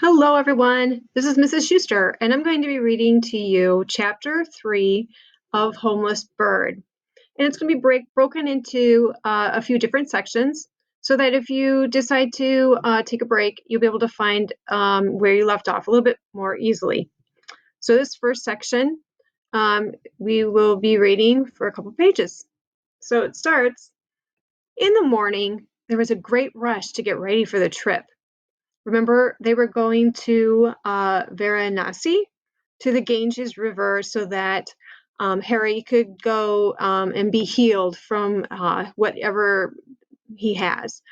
Hello, everyone. This is Mrs. Schuster, and I'm going to be reading to you Chapter 3 of Homeless Bird. And it's going to be broken into a few different sections so that if you decide to take a break, you'll be able to find where you left off a little bit more easily. So this first section, we will be reading for a couple pages. So it starts, in the morning, there was a great rush to get ready for the trip. Remember, they were going to Varanasi, to the Ganges River, so that Harry could go and be healed from whatever he has.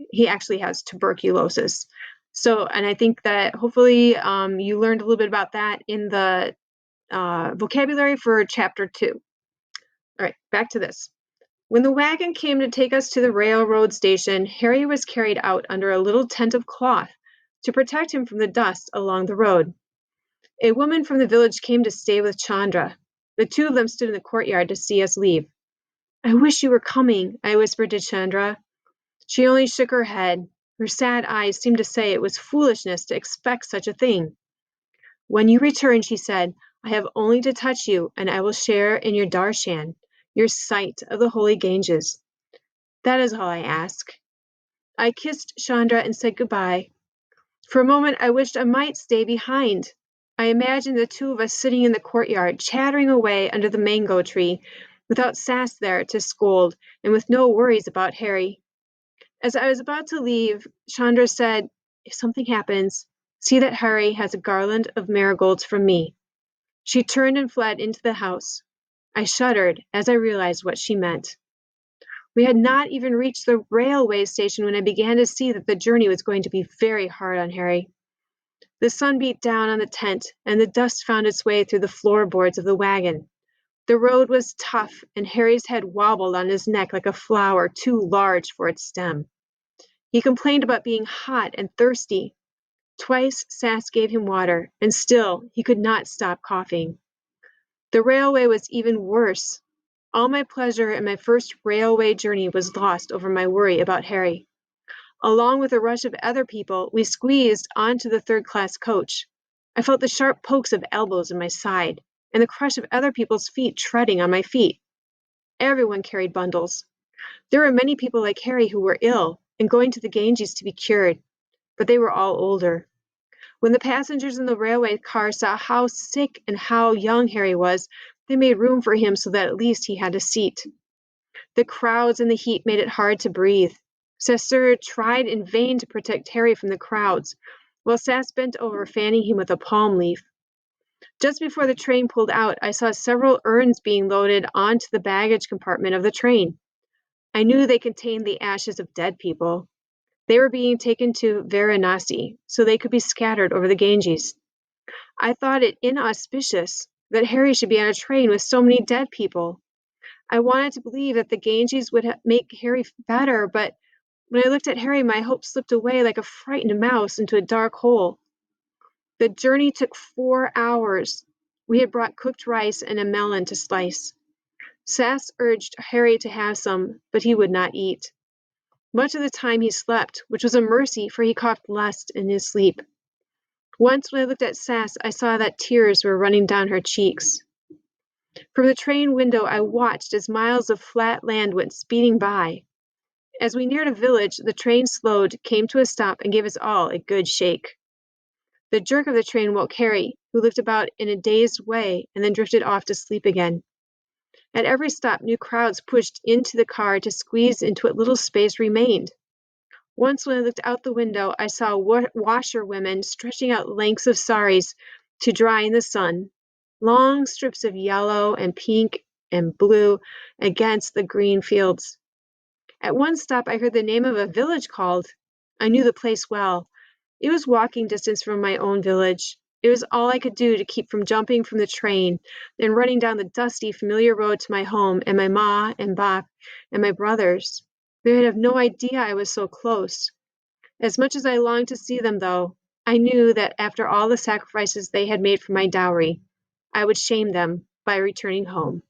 He actually has tuberculosis. So, and I think that hopefully you learned a little bit about that in the vocabulary for Chapter 2. All right, back to this. When the wagon came to take us to the railroad station, Harry was carried out under a little tent of cloth to protect him from the dust along the road. A woman from the village came to stay with Chandra. The two of them stood in the courtyard to see us leave. "I wish you were coming," I whispered to Chandra. She only shook her head. Her sad eyes seemed to say it was foolishness to expect such a thing. "When you return," she said, "I have only to touch you, and I will share in your darshan, your sight of the holy Ganges. That is all I ask." I kissed Chandra and said goodbye. For a moment I wished I might stay behind. I imagined the two of us sitting in the courtyard, chattering away under the mango tree, without Sass there to scold, and with no worries about Harry. As I was about to leave, Chandra said, "If something happens, see that Harry has a garland of marigolds from me." She turned and fled into the house. I shuddered as I realized what she meant. We had not even reached the railway station when I began to see that the journey was going to be very hard on Harry. The sun beat down on the tent, and the dust found its way through the floorboards of the wagon. The road was tough, and Harry's head wobbled on his neck like a flower too large for its stem. He complained about being hot and thirsty. Twice Sass gave him water, and still he could not stop coughing. The railway was even worse. All my pleasure in my first railway journey was lost over my worry about Harry. Along with a rush of other people, we squeezed onto the third-class coach. I felt the sharp pokes of elbows in my side, and the crush of other people's feet treading on my feet. Everyone carried bundles. There were many people like Harry who were ill and going to the Ganges to be cured, but they were all older. When the passengers in the railway car saw how sick and how young Harry was, they made room for him so that at least he had a seat. The crowds and the heat made it hard to breathe. Cesar tried in vain to protect Harry from the crowds, while Sass bent over, fanning him with a palm leaf. Just before the train pulled out, I saw several urns being loaded onto the baggage compartment of the train. I knew they contained the ashes of dead people. They were being taken to Varanasi, so they could be scattered over the Ganges. I thought it inauspicious that Harry should be on a train with so many dead people. I wanted to believe that the Ganges would make Harry better, but when I looked at Harry, my hope slipped away like a frightened mouse into a dark hole. The journey took 4 hours. We had brought cooked rice and a melon to slice. Sass urged Harry to have some, but he would not eat. Much of the time he slept, which was a mercy, for he coughed less in his sleep. Once when I looked at Sass, I saw that tears were running down her cheeks. From the train window I watched as miles of flat land went speeding by. As we neared a village, the train slowed, came to a stop, and gave us all a good shake. The jerk of the train woke Harry, who looked about in a dazed way and then drifted off to sleep again. At every stop, new crowds pushed into the car to squeeze into what little space remained. Once when I looked out the window, I saw washerwomen stretching out lengths of saris to dry in the sun, long strips of yellow and pink and blue against the green fields. At one stop, I heard the name of a village called. I knew the place well. It was walking distance from my own village. It was all I could do to keep from jumping from the train and running down the dusty, familiar road to my home and my ma and bap and my brothers. They would have no idea I was so close. As much as I longed to see them, though, I knew that after all the sacrifices they had made for my dowry, I would shame them by returning home.